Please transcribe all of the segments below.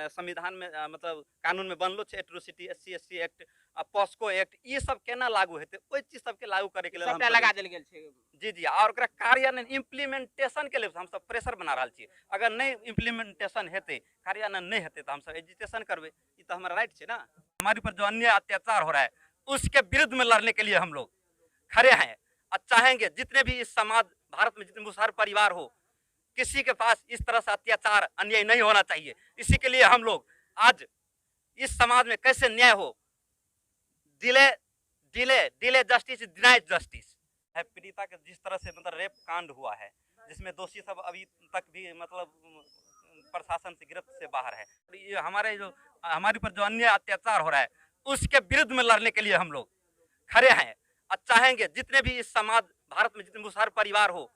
संविधान में मतलब कानून में बनलो छे atrocity SC act POCSO act ये सब केना लागू हेतै ओइ चीज सबके लागू करे के लेल हम लगा देल गेल छै। जी जी और ओकरा कार्यान्वयन इम्प्लीमेंटेशन के लिए हम सब प्रेशर बना रहल छी। अगर नहीं इम्प्लीमेंटेशन हेतै कार्यान्वयन नहीं हेतै तो हम सब एजिटेशन करबै। ये तो हमारा राइट है ना। हमारे ऊपर जो अन्याय अत्याचार हो रहा है उसके विरुद्ध में लड़ने के लिए हम लोग खड़े हैं और चाहेंगे जितने भी इस समाज भारत में जितने मुसहर परिवार हो किसी के पास इस तरह से अत्याचार अन्याय नहीं होना चाहिए। इसी के लिए हम लोग आज इस समाज में कैसे न्याय हो, delay delay delay justice denied justice है। पीड़िता के जिस तरह से मतलब रेप कांड हुआ है जिसमें दोषी सब अभी तक भी मतलब प्रशासन से गिरफ्त से बाहर है। ये हमारे ऊपर जो अन्याय अत्याचार हो रहा है उसके विरुद्ध में लड़ने के लिए हम लोग खड़े हैं और चाहेंगे जितने भी इस समाज भारत में जितने मुसहर परिवार हो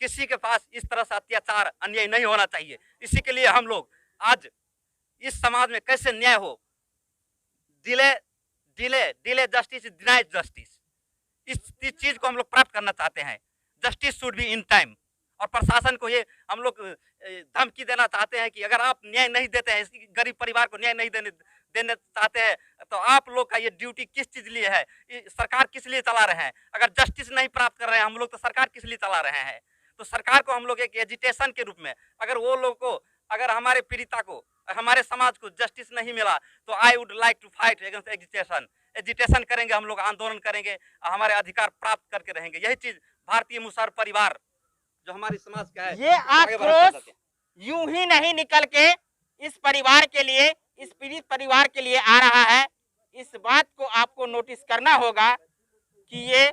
किसी के पास इस तरह से अत्याचार अन्याय नहीं होना चाहिए। इसी के लिए हम लोग आज इस समाज में कैसे न्याय हो, delay delay delay justice denied justice इस चीज को हम लोग प्राप्त करना चाहते हैं। Justice should be in time. और प्रशासन को ये हम लोग धमकी देना चाहते हैं कि अगर आप न्याय नहीं देते हैं, इस गरीब परिवार को न्याय नहीं देने चाहते हैं तो आप लोग का ये ड्यूटी किस चीज लिए है, सरकार किस लिए चला रहे हैं। अगर जस्टिस नहीं प्राप्त कर रहे हैं हम लोग तो सरकार किस लिए चला रहे हैं। तो सरकार को हम लोग एक एजिटेशन के रूप में अगर वो लोग को अगर हमारे पीड़िता को हमारे समाज को जस्टिस नहीं मिला तो I would like to fight against agitation. Agitation करेंगे हम लोग, आंदोलन करेंगे, हमारे अधिकार प्राप्त करके रहेंगे। यही चीज भारतीय मुसहर परिवार जो हमारी समाज का है ये आक्रोश यूं ही नहीं निकल के इस परिवार के लिए, इस पीड़ित परिवार के लिए आ रहा है। इस बात को आपको नोटिस करना होगा कि ये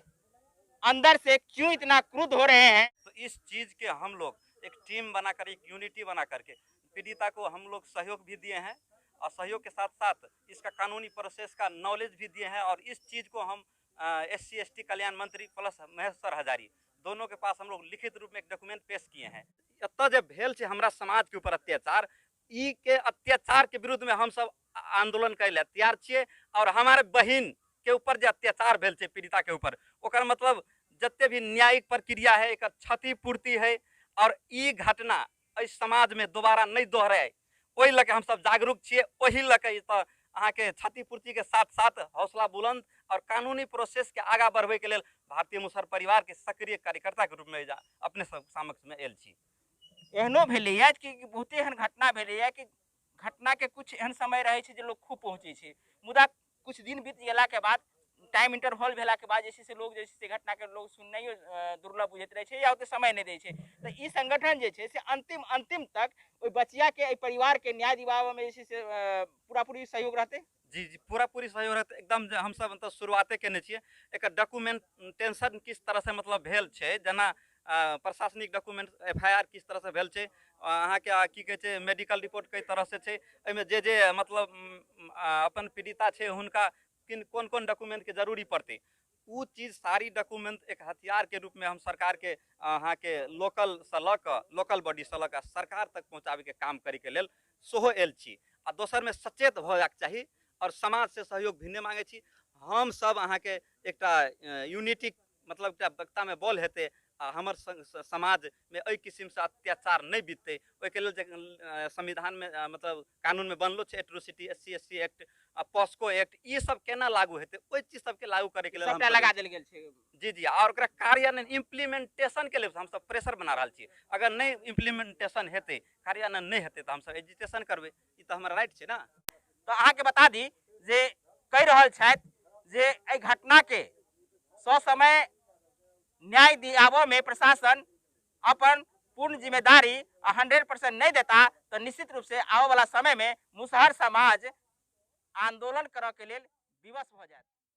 अंदर से क्यों इतना क्रुद्ध हो रहे हैं। तो इस चीज के हम लोग एक टीम बनाकर, एक यूनिटी बना करके पीड़िता को हम लोग सहयोग भी दिए हैं और सहयोग के साथ साथ इसका कानूनी प्रोसेस का नॉलेज भी दिए हैं। और इस चीज को हम SC ST कल्याण मंत्री प्लस महेश्वर हजारी दोनों के पास हम लोग लिखित रूप में एक डॉक्यूमेंट पेश किए हैं। एत जब भेल छै हमरा समाज के ऊपर अत्याचार, ई के अत्याचार के विरुद्ध में हम सब आंदोलन करे ला तैयार छियै। और हमारे बहन के ऊपर जो अत्याचार भेल छै पीड़िता के ऊपर ओकर मतलब जते भी न्यायिक प्रक्रिया है एक क्षतिपूर्ति है और ई घटना इस समाज में दोबारा नहीं दोहराए ओहि लके हम सब जागरूक छियै। ओहि लके तो अहाँ के क्षतिपूर्ति के साथ साथ हौसला बुलंद और कानूनी प्रोसेस के आगा बढ़वे के लिए भारतीय मुसहर परिवार के सक्रिय कार्यकर्ता के रूप में अपने सब समक्ष में आयल छी। एहनो भेलैया कि बहुते एहन घटना भेलैया कि घटना के कुछ एहन समय रहे छै जे लोग खूब पहुँचे छै, मुदा कुछ दिन बीत गेला के बाद टाइम इंटरवल भेला के बाद जैसे लोग जैसे घटना के लोग सुननाइयो दुर्लभ बुझैत रहे छै या ओते समय नहीं दै छै। तो ई संगठन जे छै से अंतिम तक ओइ बचिया के परिवार के न्याय दिवाबे में जे छै से पूरा पूरी सहयोग रहते। जी जी पूरा पूरी सहयोग रहते एकदम। हम सब मतलब शुरुआते केने छियै एक डॉक्यूमेंटेशन किस तरह से मतलब भेल छै, जना प्रशासनिक डॉक्यूमेंट FIR किस तरह से भेल छै, अहाँ के की कहे छै मेडिकल रिपोर्ट कई तरह से छै, एमे जे मतलब अपन पीड़िता छै हुनका कोन कोन डॉक्यूमेंट के जरूरी पड़ते वो चीज सारी डॉक्यूमेंट एक हथियार के रूप में हम सरकार के अहाँ के लोकल से ल क लोकल बॉडी से ल क सरकार तक पहुँचाबे के काम करे के लेल सेहो आयल छी। आ दोसर में सचेत होबाक चाही और समाज से सहयोग भी नहीं मांगे छी। हम सब अहाँ के एकटा यूनिटी मतलब एकटा वक्ता में बल हेतै हमर समाज में एहि किस्म से अत्याचार नहीं बीतते ओहि के लेल संविधान में मतलब कानून में बनलो छै atrocity SC ST act POCSO act ये सब केना लागू हेतै ओहि चीज सबके लागू करे के लेल हम लगा देल गेल छै। जी जी और ओकरा कार्यान्वयन इम्प्लीमेंटेशन के लिए हम सब प्रेशर बना रहल छी। अगर नहीं इम्प्लीमेंटेशन हेतै कार्यान्वयन नहीं हेतै तो हम सब एजिटेशन करबै। ई तो हमारा राइट छै ना। तो अहाँ के बता दी जे कहि रहल छथि जे एहि घटना के ससमय न्याय दियाबो में प्रशासन अपन पूर्ण जिम्मेदारी 100% नहीं देता तो निश्चित रूप से आने वाला समय में मुसहर समाज आंदोलन करे के लिए विवश हो जाए।